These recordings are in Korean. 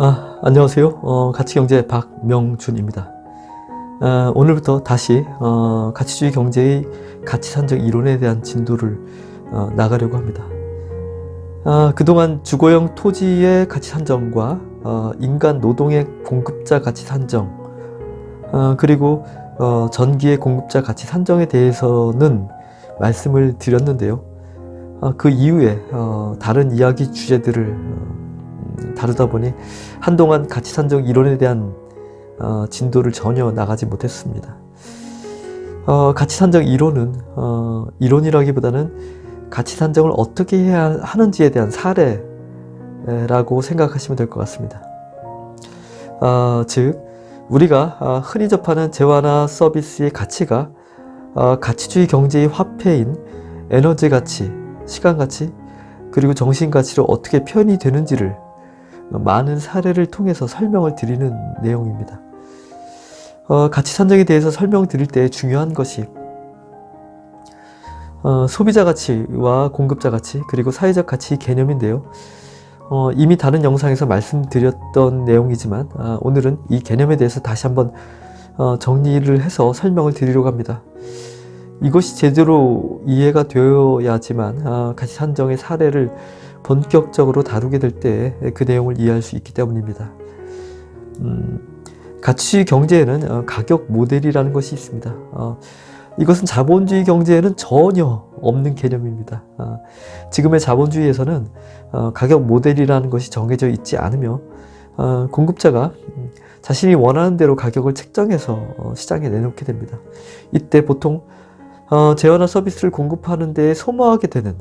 안녕하세요. 가치경제 박명준입니다. 오늘부터 다시 가치주의 경제의 가치산정 이론에 대한 진도를 나가려고 합니다. 그동안 주거용 토지의 가치산정과 인간 노동의 공급자 가치산정, 그리고 전기의 공급자 가치산정에 대해서는 말씀을 드렸는데요. 그 이후에 다른 이야기 주제들을 다루다 보니 한동안 가치산정 이론에 대한 진도를 전혀 나가지 못했습니다. 가치산정 이론은 이론이라기보다는 가치산정을 어떻게 해야 하는지에 대한 사례라고 생각하시면 될 것 같습니다. 즉 우리가 흔히 접하는 재화나 서비스의 가치가 가치주의 경제의 화폐인 에너지 가치, 시간 가치, 그리고 정신 가치로 어떻게 표현이 되는지를 많은 사례를 통해서 설명을 드리는 내용입니다. 가치 산정에 대해서 설명드릴 때 중요한 것이 소비자 가치와 공급자 가치, 그리고 사회적 가치 개념인데요. 이미 다른 영상에서 말씀드렸던 내용이지만 오늘은 이 개념에 대해서 다시 한번 정리를 해서 설명을 드리려고 합니다. 이것이 제대로 이해가 되어야지만 가치 산정의 사례를 본격적으로 다루게 될 때 그 내용을 이해할 수 있기 때문입니다. 가치 경제에는 가격 모델이라는 것이 있습니다. 이것은 자본주의 경제에는 전혀 없는 개념입니다. 지금의 자본주의에서는 가격 모델이라는 것이 정해져 있지 않으며 공급자가 자신이 원하는 대로 가격을 책정해서 시장에 내놓게 됩니다. 이때 보통 재화나 서비스를 공급하는 데 소모하게 되는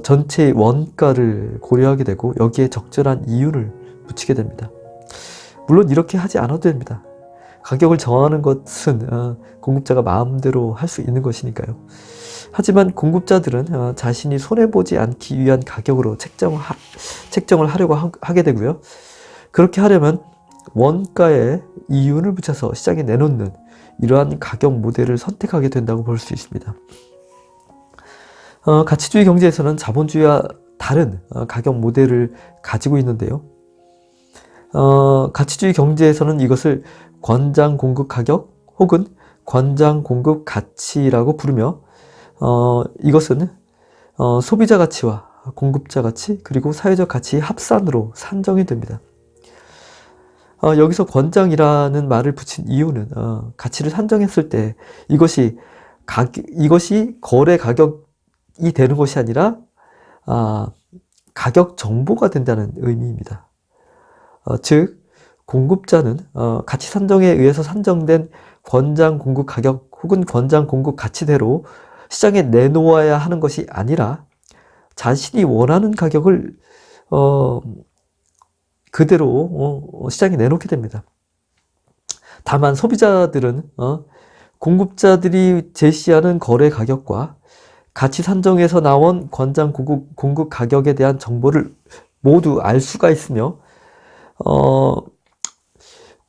전체의 원가를 고려하게 되고 여기에 적절한 이윤을 붙이게 됩니다. 물론 이렇게 하지 않아도 됩니다. 가격을 정하는 것은 공급자가 마음대로 할 수 있는 것이니까요. 하지만 공급자들은 자신이 손해보지 않기 위한 가격으로 책정을 하려고 하게 되고요. 그렇게 하려면 원가에 이윤을 붙여서 시장에 내놓는 이러한 가격 모델을 선택하게 된다고 볼 수 있습니다. 가치주의 경제에서는 자본주의와 다른 가격 모델을 가지고 있는데요. 가치주의 경제에서는 이것을 권장 공급 가격 혹은 권장 공급 가치라고 부르며 이것은 소비자 가치와 공급자 가치 그리고 사회적 가치의 합산으로 산정이 됩니다. 여기서 권장이라는 말을 붙인 이유는 가치를 산정했을 때 이것이 거래 가격이 되는 것이 아니라 가격 정보가 된다는 의미입니다. 즉 공급자는 가치 산정에 의해서 산정된 권장 공급 가격 혹은 권장 공급 가치대로 시장에 내놓아야 하는 것이 아니라 자신이 원하는 가격을 그대로 시장에 내놓게 됩니다. 다만 소비자들은 공급자들이 제시하는 거래 가격과 가치 산정에서 나온 권장 공급 가격에 대한 정보를 모두 알 수가 있으며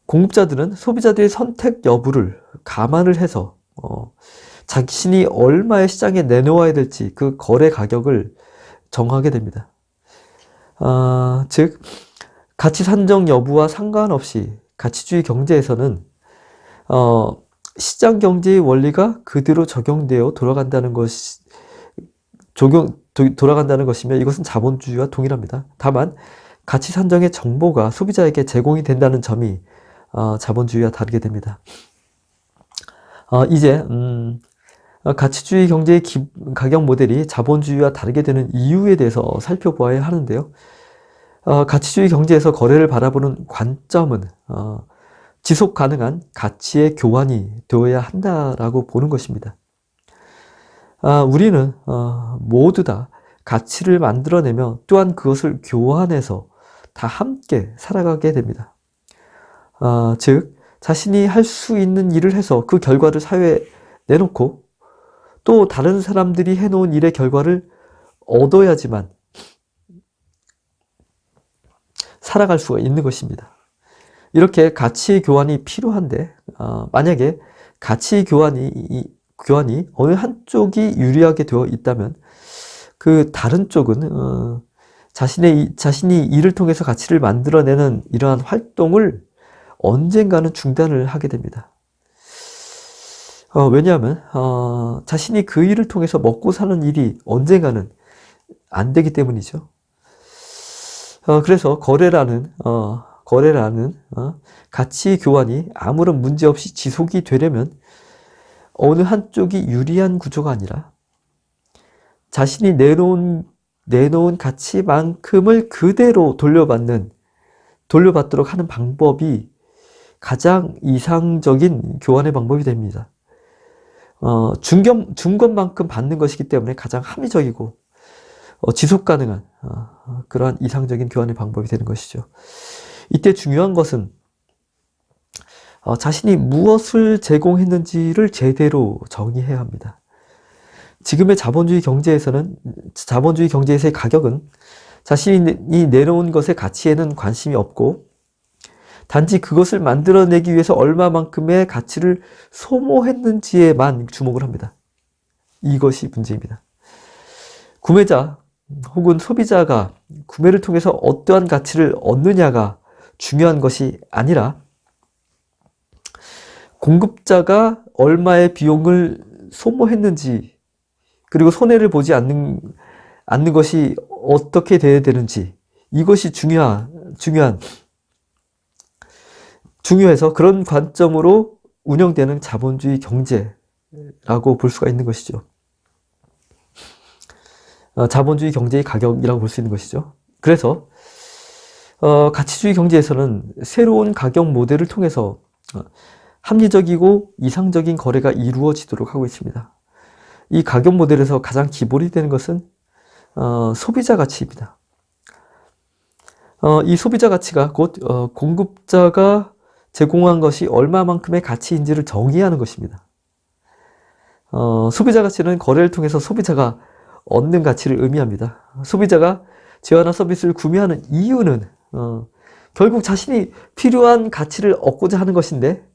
공급자들은 소비자들의 선택 여부를 감안을 해서 자신이 얼마의 시장에 내놓아야 될지 그 거래 가격을 정하게 됩니다. 즉 가치 산정 여부와 상관없이 가치주의 경제에서는 시장 경제의 원리가 그대로 적용되어 돌아간다는 것이며 이것은 자본주의와 동일합니다. 다만 가치 산정의 정보가 소비자에게 제공이 된다는 점이 자본주의와 다르게 됩니다. 이제 가치주의 경제의 가격 모델이 자본주의와 다르게 되는 이유에 대해서 살펴보아야 하는데요. 가치주의 경제에서 거래를 바라보는 관점은 지속 가능한 가치의 교환이 되어야 한다라고 보는 것입니다. 우리는 모두 다 가치를 만들어내며 또한 그것을 교환해서 다 함께 살아가게 됩니다. 즉 자신이 할 수 있는 일을 해서 그 결과를 사회에 내놓고 또 다른 사람들이 해놓은 일의 결과를 얻어야지만 살아갈 수가 있는 것입니다. 이렇게 가치 교환이 필요한데 만약에 가치 교환이 어느 한쪽이 유리하게 되어 있다면 그 다른 쪽은 자신이 이를 통해서 가치를 만들어내는 이러한 활동을 언젠가는 중단을 하게 됩니다. 왜냐하면 자신이 그 일을 통해서 먹고 사는 일이 언젠가는 안 되기 때문이죠. 그래서 거래라는 가치 교환이 아무런 문제 없이 지속이 되려면 어느 한쪽이 유리한 구조가 아니라 자신이 내놓은 가치만큼을 그대로 돌려받도록 하는 방법이 가장 이상적인 교환의 방법이 됩니다. 준 것만큼 받는 것이기 때문에 가장 합리적이고 지속 가능한 그러한 이상적인 교환의 방법이 되는 것이죠. 이때 중요한 것은 자신이 무엇을 제공했는지를 제대로 정의해야 합니다. 지금의 자본주의 경제에서의 가격은 자신이 내놓은 것의 가치에는 관심이 없고 단지 그것을 만들어내기 위해서 얼마만큼의 가치를 소모했는지에만 주목을 합니다. 이것이 문제입니다. 구매자 혹은 소비자가 구매를 통해서 어떠한 가치를 얻느냐가 중요한 것이 아니라 공급자가 얼마의 비용을 소모했는지 그리고 손해를 보지 않는 것이 어떻게 돼야 되는지 이것이 중요해서 그런 관점으로 운영되는 자본주의 경제라고 볼 수가 있는 것이죠. 자본주의 경제의 가격이라고 볼 수 있는 것이죠. 그래서 가치주의 경제에서는 새로운 가격 모델을 통해서 합리적이고 이상적인 거래가 이루어지도록 하고 있습니다. 이 가격 모델에서 가장 기본이 되는 것은 소비자 가치입니다. 이 소비자 가치가 곧 공급자가 제공한 것이 얼마만큼의 가치인지를 정의하는 것입니다. 소비자 가치는 거래를 통해서 소비자가 얻는 가치를 의미합니다. 소비자가 재화나 서비스를 구매하는 이유는 결국 자신이 필요한 가치를 얻고자 하는 것인데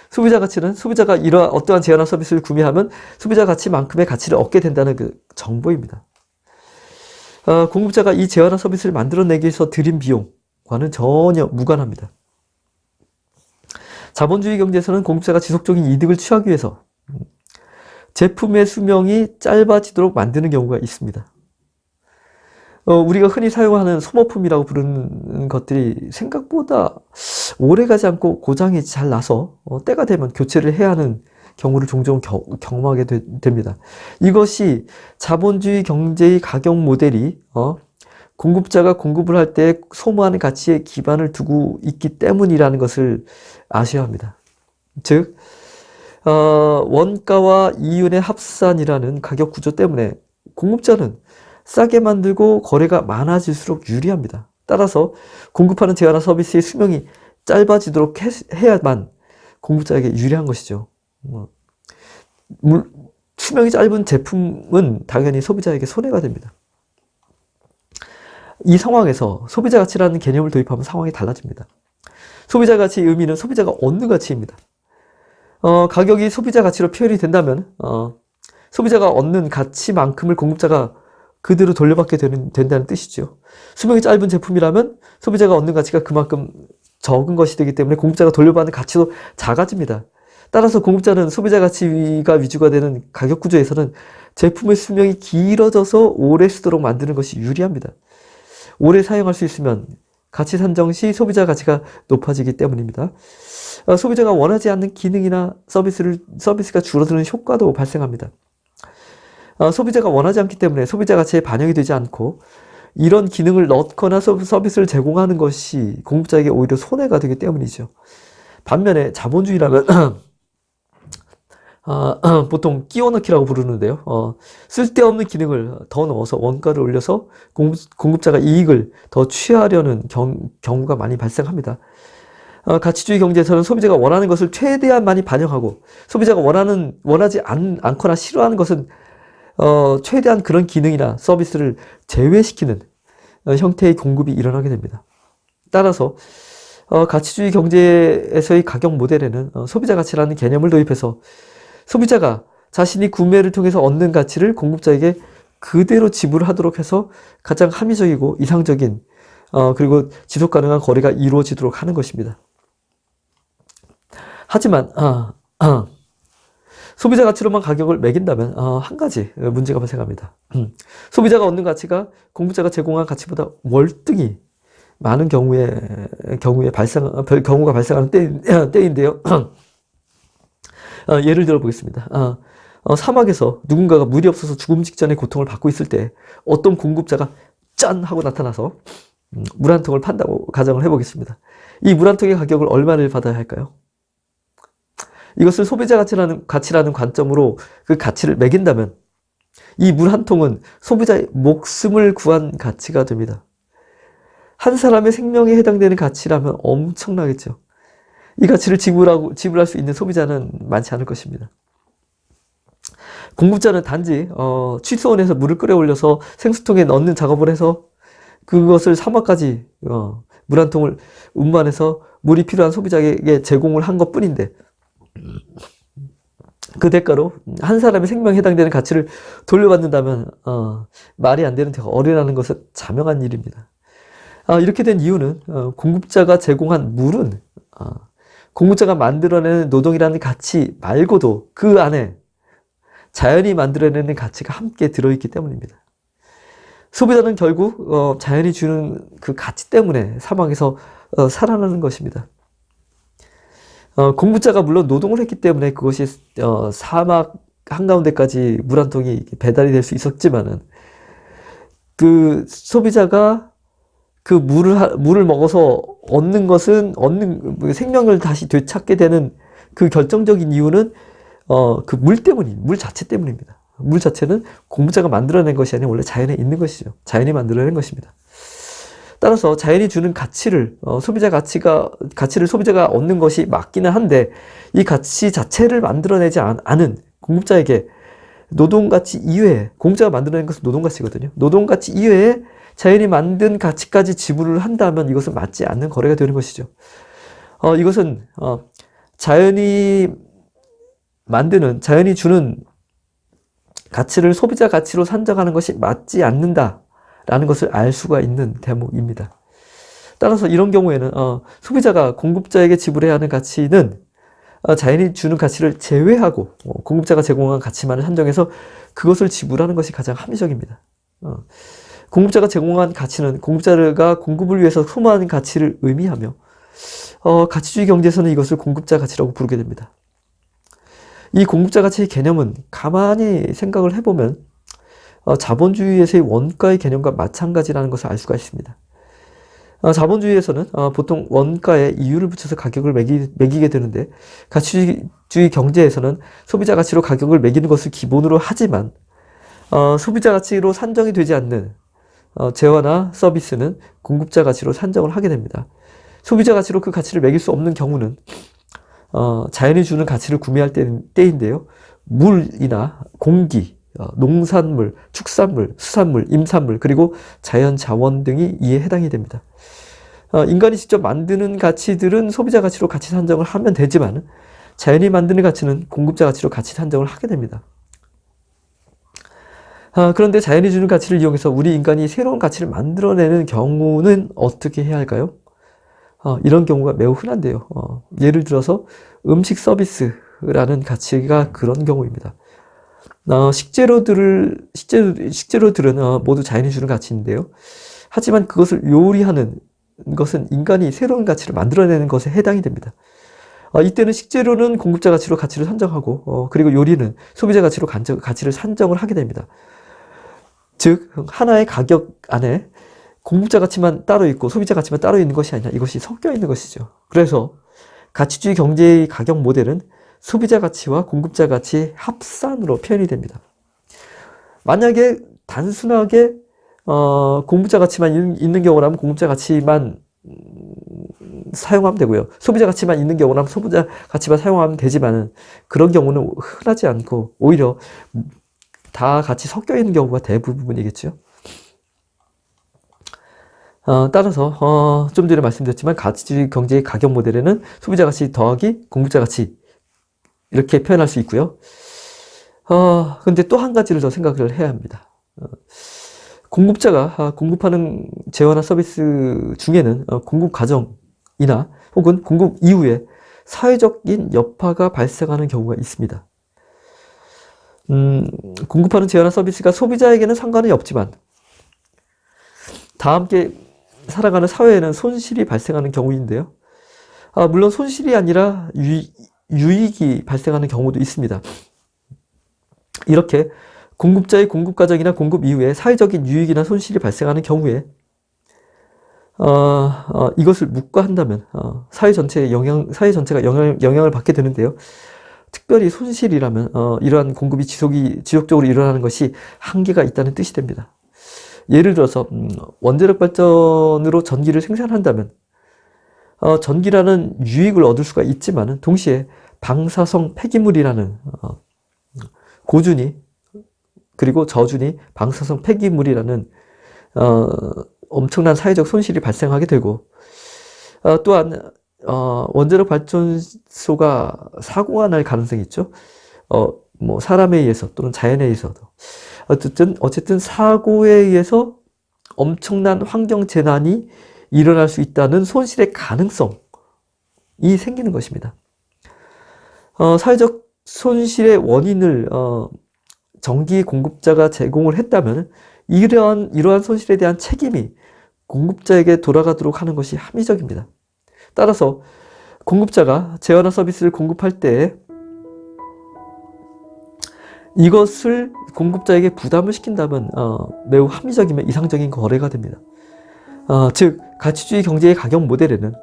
소비자 가치는 소비자가 이러한 어떠한 재화나 서비스를 구매하면 소비자 가치만큼의 가치를 얻게 된다는 그 정보입니다. 공급자가 이 재화나 서비스를 만들어내기 위해서 들인 비용과는 전혀 무관합니다. 자본주의 경제에서는 공급자가 지속적인 이득을 취하기 위해서 제품의 수명이 짧아지도록 만드는 경우가 있습니다. 우리가 흔히 사용하는 소모품이라고 부르는 것들이 생각보다 오래가지 않고 고장이 잘 나서 때가 되면 교체를 해야 하는 경우를 종종 경험하게 됩니다. 이것이 자본주의 경제의 가격 모델이 공급자가 공급을 할 때 소모하는 가치에 기반을 두고 있기 때문이라는 것을 아셔야 합니다. 즉 원가와 이윤의 합산이라는 가격 구조 때문에 공급자는 싸게 만들고 거래가 많아질수록 유리합니다. 따라서 공급하는 재화나 서비스의 수명이 짧아지도록 해야만 공급자에게 유리한 것이죠. 수명이 짧은 제품은 당연히 소비자에게 손해가 됩니다. 이 상황에서 소비자 가치라는 개념을 도입하면 상황이 달라집니다. 소비자 가치의 의미는 소비자가 얻는 가치입니다. 가격이 소비자 가치로 표현이 된다면 소비자가 얻는 가치만큼을 공급자가 그대로 돌려받게 된다는 뜻이죠. 수명이 짧은 제품이라면 소비자가 얻는 가치가 그만큼 적은 것이 되기 때문에 공급자가 돌려받는 가치도 작아집니다. 따라서 공급자는 소비자 가치가 위주가 되는 가격 구조에서는 제품의 수명이 길어져서 오래 쓰도록 만드는 것이 유리합니다. 오래 사용할 수 있으면 가치 산정 시 소비자 가치가 높아지기 때문입니다. 소비자가 원하지 않는 기능이나 서비스가 줄어드는 효과도 발생합니다. 소비자가 원하지 않기 때문에 소비자 가치에 반영이 되지 않고 이런 기능을 넣거나 서비스를 제공하는 것이 공급자에게 오히려 손해가 되기 때문이죠. 반면에 자본주의라면 보통 끼워 넣기라고 부르는데요. 쓸데없는 기능을 더 넣어서 원가를 올려서 공급자가 이익을 더 취하려는 경우가 많이 발생합니다. 가치주의 경제에서는 소비자가 원하는 것을 최대한 많이 반영하고 소비자가 원하지 않거나 싫어하는 것은 최대한 그런 기능이나 서비스를 제외시키는 형태의 공급이 일어나게 됩니다. 따라서 가치주의 경제에서의 가격 모델에는 소비자 가치라는 개념을 도입해서 소비자가 자신이 구매를 통해서 얻는 가치를 공급자에게 그대로 지불하도록 해서 가장 합리적이고 이상적인 그리고 지속 가능한 거래가 이루어지도록 하는 것입니다. 하지만 소비자 가치로만 가격을 매긴다면 한 가지 문제가 발생합니다. 소비자가 얻는 가치가 공급자가 제공한 가치보다 월등히 많은 경우가 발생하는 때인데요. 예를 들어 보겠습니다. 사막에서 누군가가 물이 없어서 죽음 직전의 고통을 받고 있을 때 어떤 공급자가 짠 하고 나타나서 물 한 통을 판다고 가정을 해보겠습니다. 이 물 한 통의 가격을 얼마를 받아야 할까요? 이것을 소비자 가치라는 관점으로 그 가치를 매긴다면 이 물 한 통은 소비자의 목숨을 구한 가치가 됩니다. 한 사람의 생명에 해당되는 가치라면 엄청나겠죠. 이 가치를 지불할 수 있는 소비자는 많지 않을 것입니다. 공급자는 단지 취수원에서 물을 끓여올려서 생수통에 넣는 작업을 해서 그것을 사막까지 물 한 통을 운반해서 물이 필요한 소비자에게 제공을 한 것뿐인데 그 대가로 한 사람의 생명에 해당되는 가치를 돌려받는다면 말이 안 되는 데가 어리라는 것은 자명한 일입니다. 이렇게 된 이유는 공급자가 제공한 물은 공급자가 만들어내는 노동이라는 가치 말고도 그 안에 자연이 만들어내는 가치가 함께 들어있기 때문입니다. 소비자는 결국 자연이 주는 그 가치 때문에 사막에서 살아나는 것입니다. 공급자가 물론 노동을 했기 때문에 그것이 사막 한가운데까지 물 한 통이 배달이 될 수 있었지만은 그 소비자가 그 물을 먹어서 생명을 다시 되찾게 되는 그 결정적인 이유는 그 물 자체 때문입니다. 물 자체는 공급자가 만들어낸 것이 아니라 원래 자연에 있는 것이죠. 자연이 만들어낸 것입니다. 따라서 자연이 주는 가치를 가치를 소비자가 얻는 것이 맞기는 한데 이 가치 자체를 만들어내지 않은 공급자에게 노동가치 이외에 공급자가 만들어낸 것은 노동가치거든요. 노동가치 이외에 자연이 만든 가치까지 지불을 한다면 이것은 맞지 않는 거래가 되는 것이죠. 이것은 자연이 주는 가치를 소비자 가치로 산정하는 것이 맞지 않는다라는 것을 알 수가 있는 대목입니다. 따라서 이런 경우에는 소비자가 공급자에게 지불해야 하는 가치는 자연이 주는 가치를 제외하고 공급자가 제공한 가치만을 산정해서 그것을 지불하는 것이 가장 합리적입니다. 공급자가 제공한 가치는 공급자가 공급을 위해서 소모하는 가치를 의미하며 가치주의 경제에서는 이것을 공급자 가치라고 부르게 됩니다. 이 공급자 가치의 개념은 가만히 생각을 해보면 자본주의에서의 원가의 개념과 마찬가지라는 것을 알 수가 있습니다. 자본주의에서는 보통 원가에 이유를 붙여서 가격을 매기게 되는데 가치주의 경제에서는 소비자 가치로 가격을 매기는 것을 기본으로 하지만 소비자 가치로 산정이 되지 않는 재화나 서비스는 공급자 가치로 산정을 하게 됩니다. 소비자 가치로 그 가치를 매길 수 없는 경우는 자연이 주는 가치를 구매할 때인데요. 물이나 공기, 농산물, 축산물, 수산물, 임산물, 그리고 자연 자원 등이 이에 해당이 됩니다. 인간이 직접 만드는 가치들은 소비자 가치로 가치 산정을 하면 되지만 자연이 만드는 가치는 공급자 가치로 가치 산정을 하게 됩니다. 그런데 자연이 주는 가치를 이용해서 우리 인간이 새로운 가치를 만들어내는 경우는 어떻게 해야 할까요? 이런 경우가 매우 흔한데요. 예를 들어서 음식 서비스라는 가치가 그런 경우입니다. 식재료들은 모두 자연이 주는 가치인데요. 하지만 그것을 요리하는 것은 인간이 새로운 가치를 만들어내는 것에 해당이 됩니다. 이때는 식재료는 공급자 가치로 가치를 산정하고 그리고 요리는 소비자 가치로 가치를 산정을 하게 됩니다. 즉 하나의 가격 안에 공급자 가치만 따로 있고 소비자 가치만 따로 있는 것이 아니라 이것이 섞여 있는 것이죠. 그래서 가치주의 경제의 가격 모델은 소비자 가치와 공급자 가치의 합산으로 표현이 됩니다. 만약에 단순하게 공급자 가치만 있는 경우라면 공급자 가치만 사용하면 되고요. 소비자 가치만 있는 경우라면 소비자 가치만 사용하면 되지만은 그런 경우는 흔하지 않고 오히려 다 같이 섞여 있는 경우가 대부분이겠죠. 따라서 좀 전에 말씀드렸지만 가치주의 경제의 가격 모델에는 소비자 가치 더하기 공급자 가치 이렇게 표현할 수 있고요. 근데 또 한 가지를 더 생각을 해야 합니다. 공급자가 공급하는 재화나 서비스 중에는 공급 과정이나 혹은 공급 이후에 사회적인 여파가 발생하는 경우가 있습니다. 공급하는 재화나 서비스가 소비자에게는 상관이 없지만 다 함께 살아가는 사회에는 손실이 발생하는 경우인데요. 물론 손실이 아니라 유익이 발생하는 경우도 있습니다. 이렇게 공급자의 공급 과정이나 공급 이후에 사회적인 유익이나 손실이 발생하는 경우에 이것을 묵과한다면 사회 전체가 영향을 받게 되는데요. 특별히 손실이라면 이러한 공급이 지속적으로 일어나는 것이 한계가 있다는 뜻이 됩니다. 예를 들어서 원자력 발전으로 전기를 생산한다면 전기라는 유익을 얻을 수가 있지만 동시에 방사성 폐기물이라는 고준위 그리고 저준위 방사성 폐기물이라는 엄청난 사회적 손실이 발생하게 되고 또한 원자력 발전소가 사고가 날 가능성이 있죠. 뭐 사람에 의해서 또는 자연에 의해서도 어쨌든 사고에 의해서 엄청난 환경 재난이 일어날 수 있다는 손실의 가능성이 생기는 것입니다. 사회적 손실의 원인을 전기 공급자가 제공을 했다면 이러한 손실에 대한 책임이 공급자에게 돌아가도록 하는 것이 합리적입니다. 따라서 공급자가 재화나 서비스를 공급할 때 이것을 공급자에게 부담을 시킨다면 매우 합리적이며 이상적인 거래가 됩니다. 즉 가치주의 경제의 가격 모델에는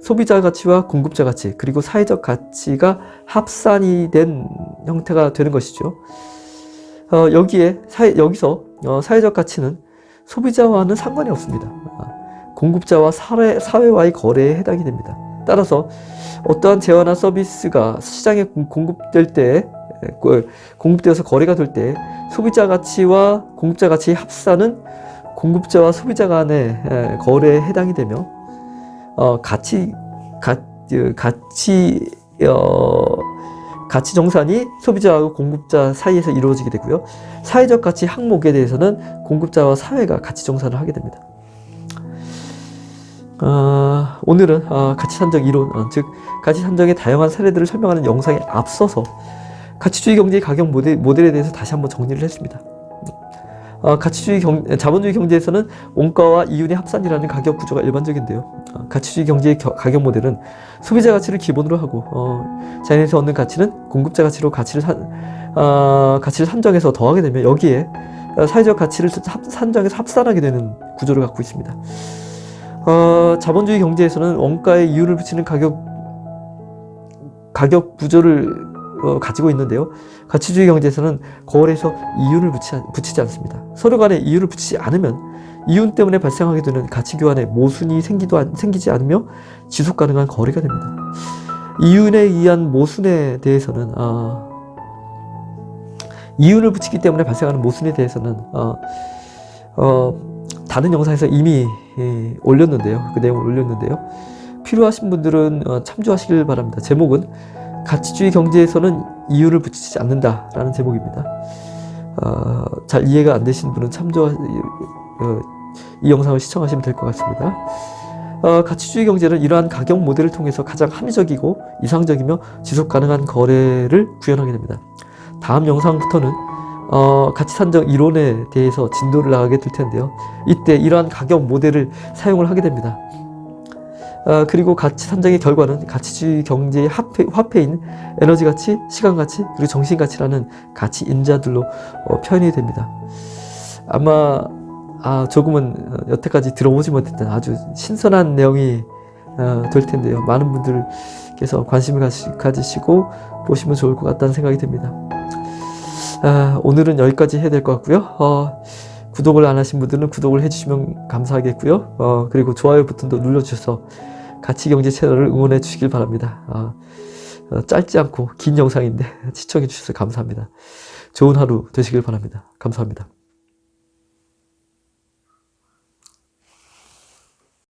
소비자 가치와 공급자 가치 그리고 사회적 가치가 합산이 된 형태가 되는 것이죠. 여기서 사회적 가치는 소비자와는 상관이 없습니다. 공급자와 사회와의 거래에 해당이 됩니다. 따라서 어떠한 재화나 서비스가 시장에 공급되어서 거래가 될 때 소비자 가치와 공급자 가치의 합산은 공급자와 소비자 간의 거래에 해당이 되며 가치 정산이 소비자와 공급자 사이에서 이루어지게 되고요. 사회적 가치 항목에 대해서는 공급자와 사회가 가치 정산을 하게 됩니다. 오늘은 가치 산정 이론, 즉 가치 산정의 다양한 사례들을 설명하는 영상에 앞서서 가치주의 경제의 가격 모델에 대해서 다시 한번 정리를 했습니다. 자본주의 경제에서는 원가와 이윤의 합산이라는 가격 구조가 일반적인데요. 가치주의 경제의 가격 모델은 소비자 가치를 기본으로 하고 자연에서 얻는 가치는 공급자 가치로 가치를 산정해서 더하게 되면 여기에 사회적 가치를 산정해서 합산하게 되는 구조를 갖고 있습니다. 자본주의 경제에서는 원가에 이윤을 붙이는 가격 구조를 가지고 있는데요. 가치주의 경제에서는 거래에서 이윤을 붙이지 않습니다. 서로 간에 이윤을 붙이지 않으면 이윤 때문에 발생하게 되는 가치 교환에 모순이 생기지 않으며 지속 가능한 거래가 됩니다. 이윤에 의한 모순에 대해서는 이윤을 붙이기 때문에 발생하는 모순에 대해서는 다른 영상에서 이미 올렸는데요. 그 내용을 올렸는데요. 필요하신 분들은 참조하시길 바랍니다. 제목은 가치주의 경제에서는 이윤을 붙이지 않는다라는 제목입니다. 잘 이해가 안 되신 분은 이 영상을 시청하시면 될 것 같습니다. 가치주의 경제는 이러한 가격 모델을 통해서 가장 합리적이고 이상적이며 지속 가능한 거래를 구현하게 됩니다. 다음 영상부터는 가치 산정 이론에 대해서 진도를 나가게 될 텐데요. 이때 이러한 가격 모델을 사용을 하게 됩니다. 그리고 가치 산정의 결과는 가치주의 경제의 화폐인 에너지 가치, 시간 가치, 그리고 정신 가치라는 가치 인자들로 표현이 됩니다. 아마 조금은 여태까지 들어보지 못했던 아주 신선한 내용이 될 텐데요. 많은 분들께서 관심을 가지시고 보시면 좋을 것 같다는 생각이 듭니다. 오늘은 여기까지 해야 될 것 같고요. 구독을 안 하신 분들은 구독을 해주시면 감사하겠고요. 그리고 좋아요 버튼도 눌러주셔서 가치경제 채널을 응원해 주시길 바랍니다. 짧지 않고 긴 영상인데 시청해 주셔서 감사합니다. 좋은 하루 되시길 바랍니다. 감사합니다.